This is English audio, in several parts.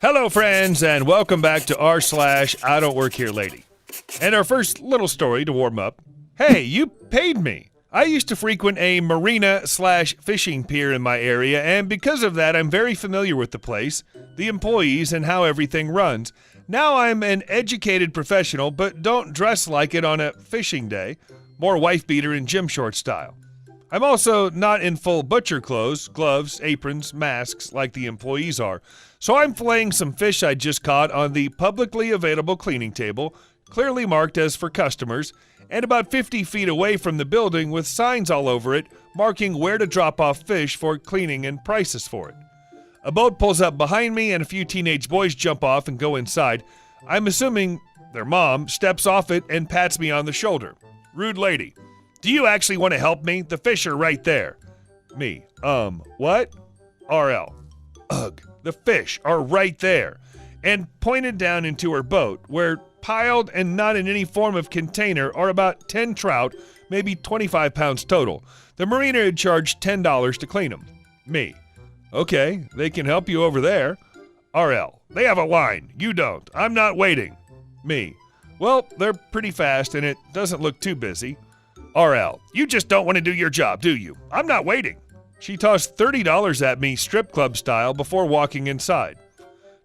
Hello, friends, and welcome back to r/IDontWorkHereLady. And our first little story to warm up. Hey, you paid me. I used to frequent a marina/fishing pier in my area, and because of that, I'm very familiar with the place, the employees, and how everything runs. Now I'm an educated professional, but don't dress like it on a fishing day, more wife beater and gym short style. I'm also not in full butcher clothes, gloves, aprons, masks like the employees are. So I'm filleting some fish I just caught on the publicly available cleaning table, clearly marked as for customers, and about 50 feet away from the building with signs all over it marking where to drop off fish for cleaning and prices for it. A boat pulls up behind me and a few teenage boys jump off and go inside. I'm assuming their mom steps off it and pats me on the shoulder. Rude lady. Do you actually want to help me? The fish are right there. Me. What? RL. Ugh. The fish are right there. And pointed down into her boat, where piled and not in any form of container are about 10 trout, maybe 25 pounds total. The marina had charged $10 to clean them. Me. Okay, they can help you over there. RL. They have a line. You don't. I'm not waiting. Me. Well, they're pretty fast and it doesn't look too busy. RL. You just don't want to do your job, do you? I'm not waiting. She tossed $30 at me strip club style before walking inside.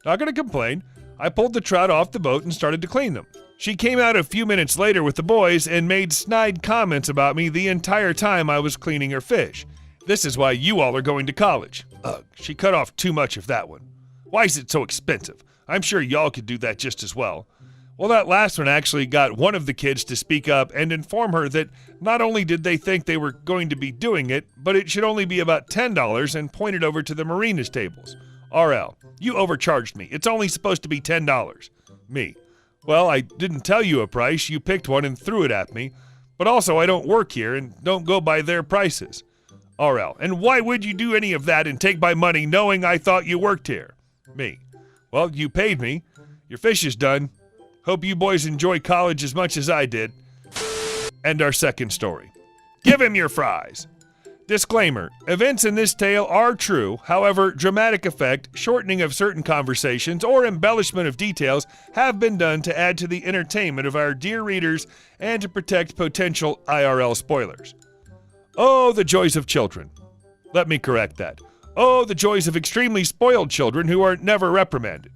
Not going to complain. I pulled the trout off the boat and started to clean them. She came out a few minutes later with the boys and made snide comments about me the entire time I was cleaning her fish. This is why you all are going to college. Ugh, she cut off too much of that one. Why is it so expensive? I'm sure y'all could do that just as well. Well, that last one actually got one of the kids to speak up and inform her that not only did they think they were going to be doing it, but it should only be about $10 and pointed over to the marina's tables. RL, you overcharged me. It's only supposed to be $10. Me, well, I didn't tell you a price. You picked one and threw it at me. But also, I don't work here and don't go by their prices. RL, and why would you do any of that and take my money knowing I thought you worked here? Me, well, you paid me. Your fish is done. Hope you boys enjoy college as much as I did. And our second story. Give him your fries. Disclaimer. Events in this tale are true. However, dramatic effect, shortening of certain conversations, or embellishment of details have been done to add to the entertainment of our dear readers and to protect potential IRL spoilers. Oh, the joys of children. Let me correct that. Oh, the joys of extremely spoiled children who are never reprimanded.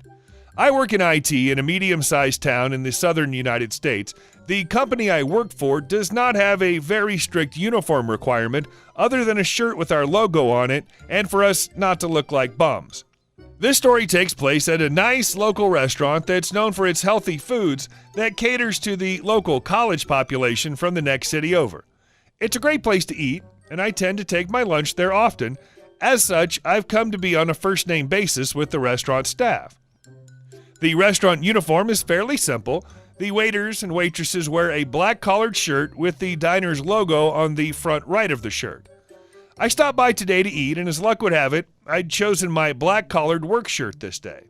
I work in IT in a medium-sized town in the southern United States. The company I work for does not have a very strict uniform requirement other than a shirt with our logo on it and for us not to look like bums. This story takes place at a nice local restaurant that's known for its healthy foods that caters to the local college population from the next city over. It's a great place to eat, and I tend to take my lunch there often. As such, I've come to be on a first-name basis with the restaurant staff. The restaurant uniform is fairly simple. The waiters and waitresses wear a black collared shirt with the diner's logo on the front right of the shirt. I stopped by today to eat, and as luck would have it, I'd chosen my black collared work shirt this day.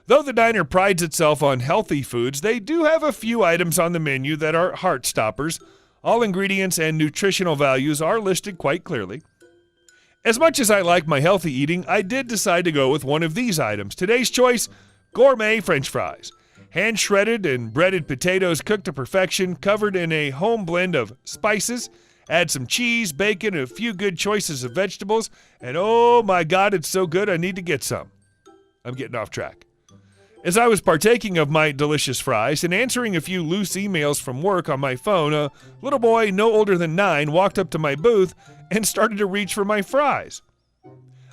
Though the diner prides itself on healthy foods, they do have a few items on the menu that are heart stoppers. All ingredients and nutritional values are listed quite clearly. As much as I like my healthy eating, I did decide to go with one of these items. Today's choice: gourmet French fries. Hand-shredded and breaded potatoes cooked to perfection, covered in a home blend of spices. Add some cheese, bacon, a few good choices of vegetables, and oh my God, it's so good I need to get some. I'm getting off track. As I was partaking of my delicious fries and answering a few loose emails from work on my phone, a little boy no older than 9 walked up to my booth and started to reach for my fries.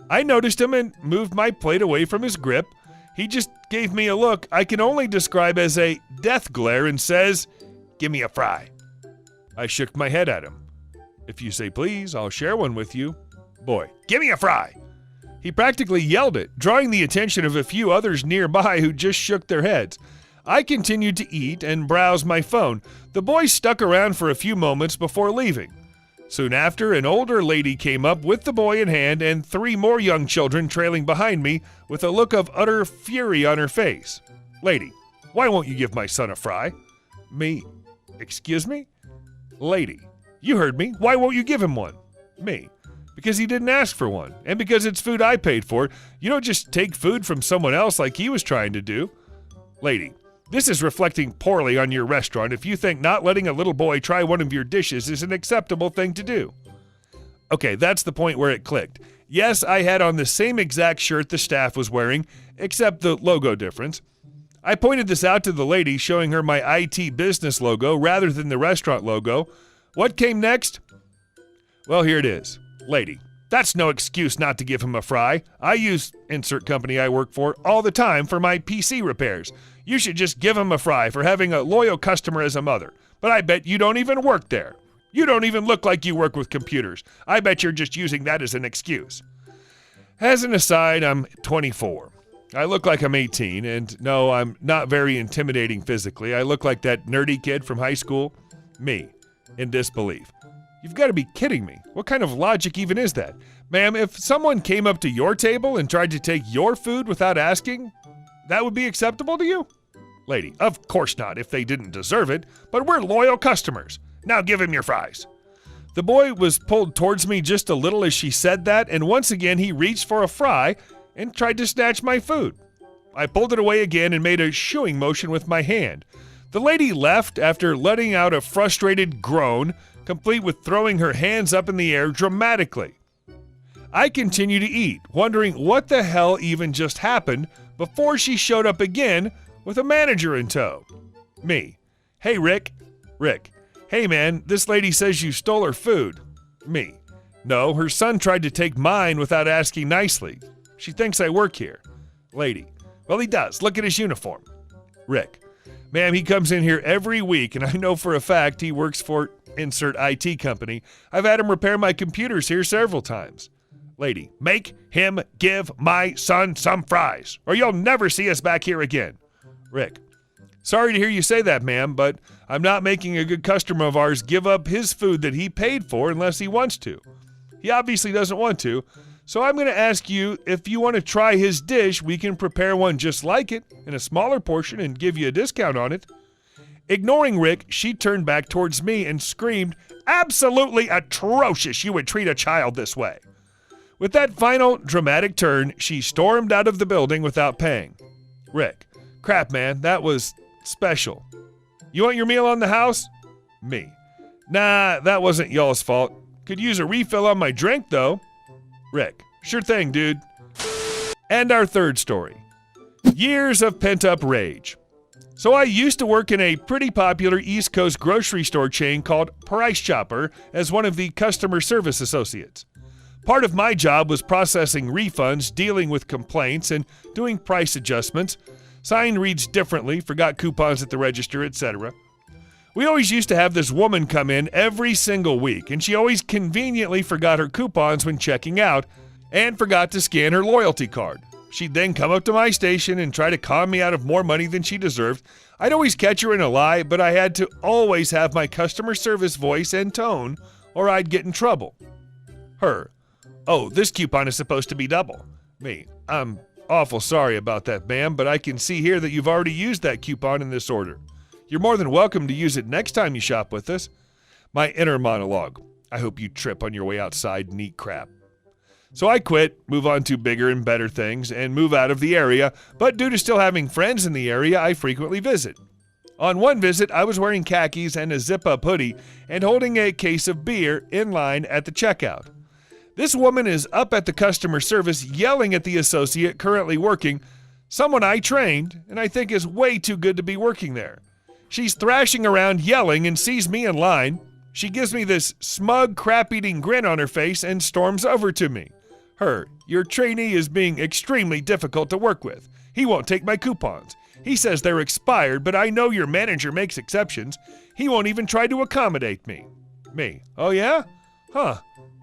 I noticed him and moved my plate away from his grip. He just gave me a look I can only describe as a death glare and says, "Give me a fry." I shook my head at him. "If you say please, I'll share one with you." Boy, "Give me a fry." He practically yelled it, drawing the attention of a few others nearby who just shook their heads. I continued to eat and browse my phone. The boys stuck around for a few moments before leaving. Soon after, an older lady came up with the boy in hand and 3 more young children trailing behind me with a look of utter fury on her face. Lady, why won't you give my son a fry? Me, excuse me? Lady, you heard me. Why won't you give him one? Me, because he didn't ask for one, and because it's food I paid for. You don't just take food from someone else like he was trying to do. Lady, this is reflecting poorly on your restaurant if you think not letting a little boy try one of your dishes is an acceptable thing to do. Okay, that's the point where it clicked. Yes, I had on the same exact shirt the staff was wearing, except the logo difference. I pointed this out to the lady, showing her my IT business logo rather than the restaurant logo. What came next? Well, here it is. Lady, that's no excuse not to give him a fry. I use insert company I work for all the time for my PC repairs. You should just give him a fry for having a loyal customer as a mother. But I bet you don't even work there. You don't even look like you work with computers. I bet you're just using that as an excuse. As an aside, I'm 24. I look like I'm 18, and no, I'm not very intimidating physically. I look like that nerdy kid from high school. Me, in disbelief. You've got to be kidding me. What kind of logic even is that? Ma'am, if someone came up to your table and tried to take your food without asking, that would be acceptable to you? Lady, of course not if they didn't deserve it, but we're loyal customers. Now give him your fries. The boy was pulled towards me just a little as she said that, and once again he reached for a fry and tried to snatch my food. I pulled it away again and made a shooing motion with my hand. The lady left after letting out a frustrated groan, complete with throwing her hands up in the air dramatically. I continued to eat, wondering what the hell even just happened before she showed up again with a manager in tow. Me. Hey, Rick. Rick. Hey, man, this lady says you stole her food. Me. No, her son tried to take mine without asking nicely. She thinks I work here. Lady. Well, he does. Look at his uniform. Rick. Ma'am, he comes in here every week, and I know for a fact he works for insert IT company. I've had him repair my computers here several times. Lady. Make him give my son some fries, or you'll never see us back here again. Rick. Sorry to hear you say that, ma'am, but I'm not making a good customer of ours give up his food that he paid for unless he wants to. He obviously doesn't want to, so I'm going to ask you if you want to try his dish, we can prepare one just like it in a smaller portion and give you a discount on it. Ignoring Rick, she turned back towards me and screamed, "Absolutely atrocious you would treat a child this way." With that final dramatic turn, she stormed out of the building without paying. Rick. Crap, man, that was special. You want your meal on the house? Me. Nah, that wasn't y'all's fault. Could use a refill on my drink, though. Rick. Sure thing, dude. And our third story. Years of pent-up rage. So I used to work in a pretty popular East Coast grocery store chain called Price Chopper as one of the customer service associates. Part of my job was processing refunds, dealing with complaints, and doing price adjustments. Sign reads differently, forgot coupons at the register, etc. We always used to have this woman come in every single week, and she always conveniently forgot her coupons when checking out and forgot to scan her loyalty card. She'd then come up to my station and try to con me out of more money than she deserved. I'd always catch her in a lie, but I had to always have my customer service voice and tone, or I'd get in trouble. Her. Oh, this coupon is supposed to be double. Me. I'm awful sorry about that, ma'am, but I can see here that you've already used that coupon in this order. You're more than welcome to use it next time you shop with us. My inner monologue. I hope you trip on your way outside and eat crap. So I quit, move on to bigger and better things, and move out of the area, but due to still having friends in the area, I frequently visit. On one visit, I was wearing khakis and a zip-up hoodie and holding a case of beer in line at the checkout. This woman is up at the customer service yelling at the associate currently working, someone I trained and I think is way too good to be working there. She's thrashing around yelling and sees me in line. She gives me this smug, crap-eating grin on her face and storms over to me. Her, your trainee is being extremely difficult to work with. He won't take my coupons. He says they're expired, but I know your manager makes exceptions. He won't even try to accommodate me. Me, oh yeah? Huh,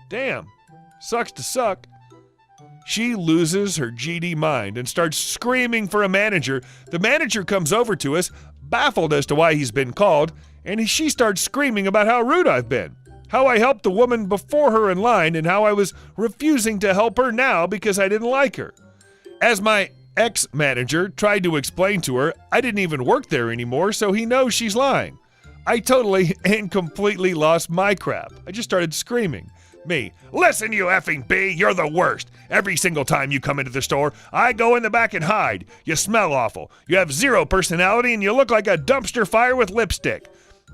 damn. Sucks to suck. She loses her GD mind and starts screaming for a manager. The manager comes over to us, baffled as to why he's been called, and she starts screaming about how rude I've been, how I helped the woman before her in line, and how I was refusing to help her now because I didn't like her. As my ex-manager tried to explain to her, I didn't even work there anymore, so he knows she's lying. I totally and completely lost my crap. I just started screaming. Me, listen, you effing bee, you're the worst. Every single time you come into the store, I go in the back and hide. You smell awful. You have zero personality and you look like a dumpster fire with lipstick.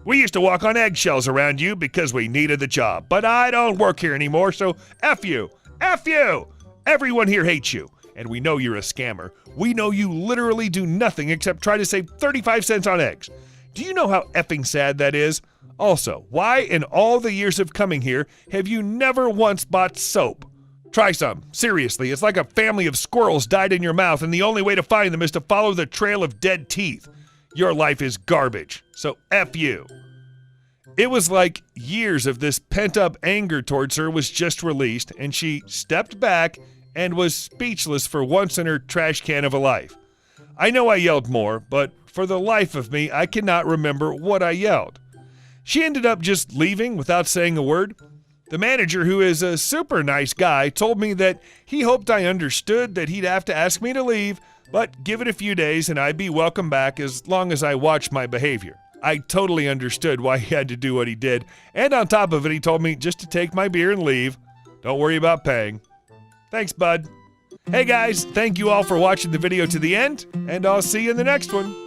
We used to walk on eggshells around you because we needed the job, but I don't work here anymore, so F you. F you! Everyone here hates you, and we know you're a scammer. We know you literally do nothing except try to save 35 cents on eggs. Do you know how effing sad that is? Also, why in all the years of coming here have you never once bought soap? Try some. Seriously, it's like a family of squirrels died in your mouth and the only way to find them is to follow the trail of dead teeth. Your life is garbage, so F you. It was like years of this pent-up anger towards her was just released, and she stepped back and was speechless for once in her trash can of a life. I know I yelled more, but for the life of me, I cannot remember what I yelled. She ended up just leaving without saying a word. The manager, who is a super nice guy, told me that he hoped I understood that he'd have to ask me to leave, but give it a few days and I'd be welcome back as long as I watched my behavior. I totally understood why he had to do what he did, and on top of it, he told me just to take my beer and leave. Don't worry about paying. Thanks, bud. Hey guys, thank you all for watching the video to the end, and I'll see you in the next one.